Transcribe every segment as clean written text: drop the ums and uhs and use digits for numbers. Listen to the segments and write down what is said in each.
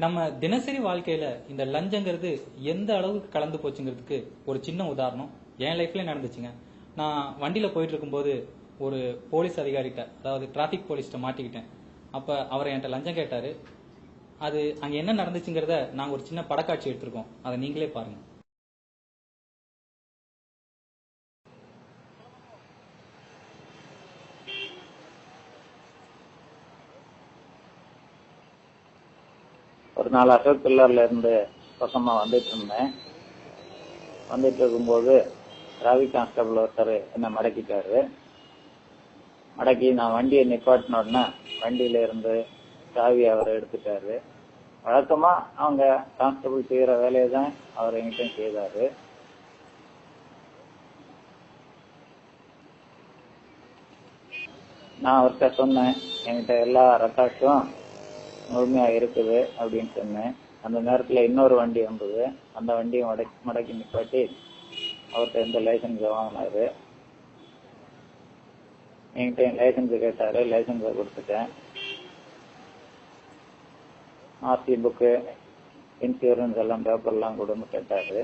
நம்ம தினசரி வாழ்க்கையில இந்த லஞ்சங்கிறது எந்த அளவுக்கு கலந்து போச்சுங்கிறதுக்கு ஒரு சின்ன உதாரணம் என் லைஃப்ல நடந்துச்சுங்க. நான் வண்டியில போயிட்டு இருக்கும்போது ஒரு போலீஸ் அதிகாரிகிட்ட, அதாவது டிராபிக் போலீஸ்கிட்ட மாட்டிக்கிட்டேன். அப்ப அவர் என்கிட்ட லஞ்சம் கேட்டாரு. அது அங்க என்ன நடந்துச்சுங்கிறத நாங்க ஒரு சின்ன படக்காட்சி எடுத்திருக்கோம். அதை நீங்களே பாருங்க. ஒரு நாள் அசோக் பில்லர்ல இருந்து பக்கமா வந்துட்டு இருந்தேன். வந்துட்டு இருக்கும்போது டிராபிக் கான்ஸ்டபிள் ஒருத்தர் என்ன மடக்கிட்டாரு. மடக்கி நான் வண்டியை நிப்பாட்டின உடனே வண்டியில இருந்து சாவி அவர் எடுத்துட்டாரு. வழக்கமா அவங்க கான்ஸ்டபிள் செய்யற வேலையை தான் அவர் என்கிட்ட செய்தாரு. நான் அவர்கிட்ட சொன்னேன், என்கிட்ட எல்லா ரெக்கார்ட்ஸும் முழுமையா இருக்குது அப்படின்னு சொன்னேன். அந்த நேரத்துல இன்னொரு வண்டி வந்தது. அந்த வண்டியை மடக்கி நிப்பாட்டி அவர்கிட்ட எந்த லைசன்ஸ் வாங்கினாரு. என்கிட்ட லைசன்ஸ் கேட்டாரு. லைசன்ஸை கொடுத்துட்டேன். ஆர்சி புக்கு, இன்சூரன்ஸ் எல்லாம் பேப்பர்லாம் கொடுன்னு கேட்டாரு.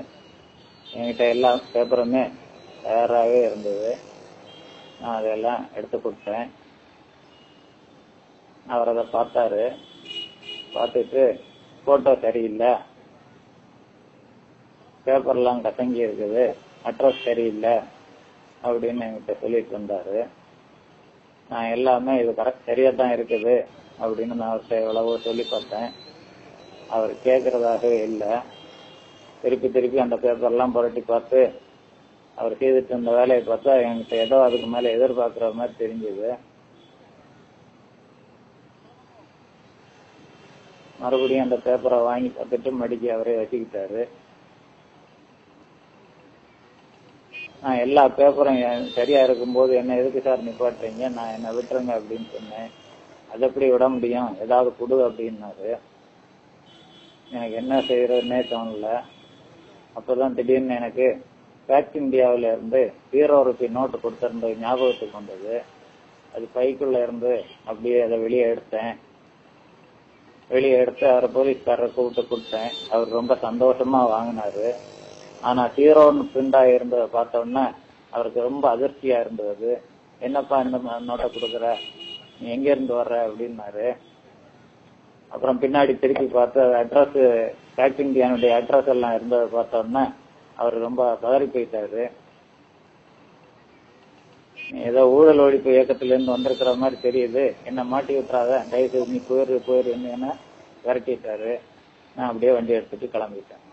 என்கிட்ட எல்லா பேப்பருமே தயாராகவே இருந்தது. நான் அதெல்லாம் எடுத்து கொடுத்தேன். அவர் அதை பார்த்தாரு. பார்த்துட்டு போட்டோ சரியில்லை, பேப்பர்லாம் கசங்கி இருக்குது, அட்ரஸ் சரியில்லை அப்படின்னு என்கிட்ட சொல்லிட்டு இருந்தாரு. நான் எல்லாமே இது கரெக்ட் சரியா தான் இருக்குது அப்படின்னு நான் அவர்கிட்ட எவ்வளவோ சொல்லி பார்த்தேன். அவர் கேட்கறதாகவே இல்லை. திருப்பி அந்த பேப்பர்லாம் புரட்டி பார்த்து அவர் செய்துட்டு இருந்த வேலையை பார்த்தா என்கிட்ட ஏதோ அதுக்கு மேல எதிர்பார்க்கிற மாதிரி தெரிஞ்சது. மறுபடியும் அந்த பேப்பரை வாங்கி பார்த்துட்டு மடிக்கி அவரே வச்சுக்கிட்டாரு. நான் எல்லா பேப்பரும் சரியா இருக்கும்போது என்ன எதுக்கு சார் நிப்பாட்டுறீங்க, நான் என்ன விட்டுருங்க அப்படின்னு சொன்னேன். அது எப்படி விட முடியும், ஏதாவது கொடு அப்படின்னாரு. எனக்கு என்ன செய்யறதுன்னே தோணல. அப்பதான் திடீர்னு எனக்கு பேக்ட் இந்தியாவில இருந்து ₹0 நோட்டு கொடுத்திருந்தது ஞாபகத்துக்கு வந்தது. அது பைக்குள்ள இருந்து அப்படியே அதை வெளியே எடுத்தேன். வெளியே எடுத்து அவரை போலீஸ்காரரை கூப்பிட்டு கொடுத்தேன். அவர் ரொம்ப சந்தோஷமா வாங்கினாரு. ஆனா 0 பிரிண்டா இருந்ததை பார்த்தோன்னா அவருக்கு ரொம்ப அதிர்ச்சியா இருந்தது. என்னப்பா இந்த நோட்டை கொடுக்குற, நீ எங்க இருந்து வர்ற அப்படின்னாரு. அப்புறம் பின்னாடி திருப்பி பார்த்து அட்ரஸ், பேக்ட் இந்தியானுடைய அட்ரஸ் எல்லாம் இருந்ததை பார்த்தோன்னா அவர் ரொம்ப பதறி போயிட்டாரு. ஏதோ ஊழல் ஒழிப்பு இயக்கத்துல இருந்து வந்திருக்கிற மாதிரி தெரியுது, என்ன மாட்டி விட்டுறாத, தயவுசெய்து நீ போயிரு என்ன விரட்டிட்டாரு. நான் அப்படியே வண்டி எடுத்துட்டு கிளம்பிட்டேன்.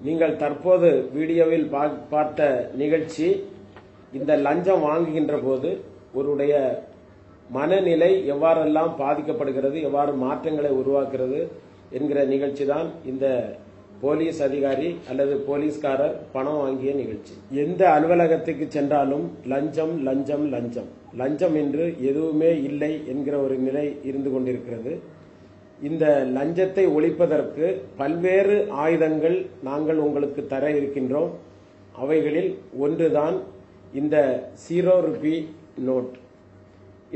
நீங்கள் தற்போது வீடியோவில் பார்த்த நிகழ்ச்சி இந்த லஞ்சம் வாங்குகின்ற போது ஒருடைய மனநிலை எவ்வாறெல்லாம் பாதிக்கப்படுகிறது, எவ்வாறு மாற்றங்களை உருவாக்குறது என்கிற நிகழ்ச்சி தான் இந்த போலீஸ் அதிகாரி அல்லது போலீஸ்காரர் பணம் வாங்கிய நிகழ்ச்சி. எந்த அலுவலகத்துக்கு சென்றாலும் லஞ்சம் லஞ்சம் லஞ்சம் லஞ்சம் என்று எதுவுமே இல்லை என்கிற ஒரு நிலை இருந்து கொண்டிருக்கிறது. இந்த லஞ்சத்தை ஒழிப்பதற்கு பல்வேறு ஆயுதங்கள் நாங்கள் உங்களுக்கு தர இருக்கின்றோம். அவைகளில் ஒன்றுதான் இந்த ₹0 நோட்.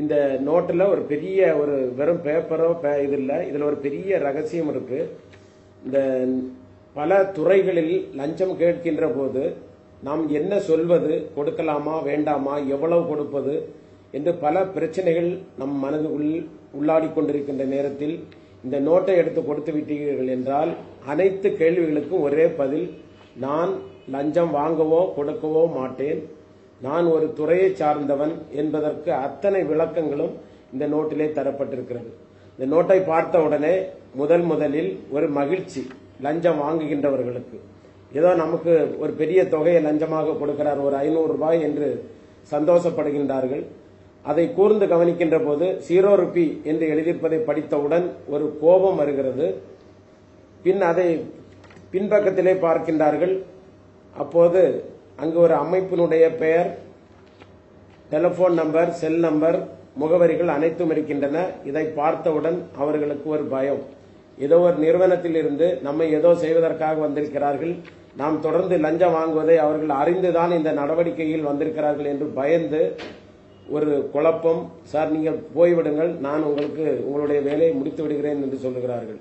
இந்த நோட்டில் ஒரு பெரிய ஒரு வெறும் பேப்பரோ இது இல்லை, இதில் ஒரு பெரிய ரகசியம் இருக்கு. இந்த பல துறைகளில் லஞ்சம் கேட்கின்ற போது நாம் என்ன சொல்வது, கொடுக்கலாமா வேண்டாமா, எவ்வளவு கொடுப்பது என்று பல பிரச்சனைகள் நம் மனதுக்குள் உள்ளாடி கொண்டிருக்கின்ற நேரத்தில் இந்த நோட்டை எடுத்து கொடுத்து விட்டீர்கள் என்றால் அனைத்து கேள்விகளுக்கும் ஒரே பதில், நான் லஞ்சம் வாங்கவோ கொடுக்கவோ மாட்டேன், நான் ஒரு துறையை சார்ந்தவன் என்பதற்கு அத்தனை விளக்கங்களும் இந்த நோட்டிலே தரப்பட்டிருக்கிறது. இந்த நோட்டை பார்த்த உடனே முதலில் ஒரு மகிழ்ச்சி லஞ்சம் வாங்குகின்றவர்களுக்கு. ஏதோ நமக்கு ஒரு பெரிய தொகையை லஞ்சமாக கொடுக்கிறார், ஒரு ₹500 என்று சந்தோஷப்படுகின்றார்கள். அதை கூர்ந்து கவனிக்கின்ற போது ₹0 என்று எழுதியிருப்பதை படித்தவுடன் ஒரு கோபம் வருகிறது. பின் அதை பின்பக்கத்திலே பார்க்கின்றார்கள். அப்போது அங்கு ஒரு அமைப்பினுடைய பெயர், டெலிபோன் நம்பர், செல் நம்பர், முகவரிகள் அனைத்தும் இருக்கின்றன. இதை பார்த்தவுடன் அவர்களுக்கு ஒரு பயம், ஏதோ ஒரு நிறுவனத்தில் இருந்து நம்மை ஏதோ செய்வதற்காக வந்திருக்கிறார்கள், நாம் தொடர்ந்து லஞ்சம் வாங்குவதை அவர்கள் அறிந்துதான் இந்த நடவடிக்கையில் வந்திருக்கிறார்கள் என்று பயந்து ஒரு குழப்பம். சார் நீங்கள் போய்விடுங்கள், நான் உங்களுக்கு உங்களுடைய வேலையை முடித்து விடுகிறேன் என்று சொல்லுகிறார்கள்.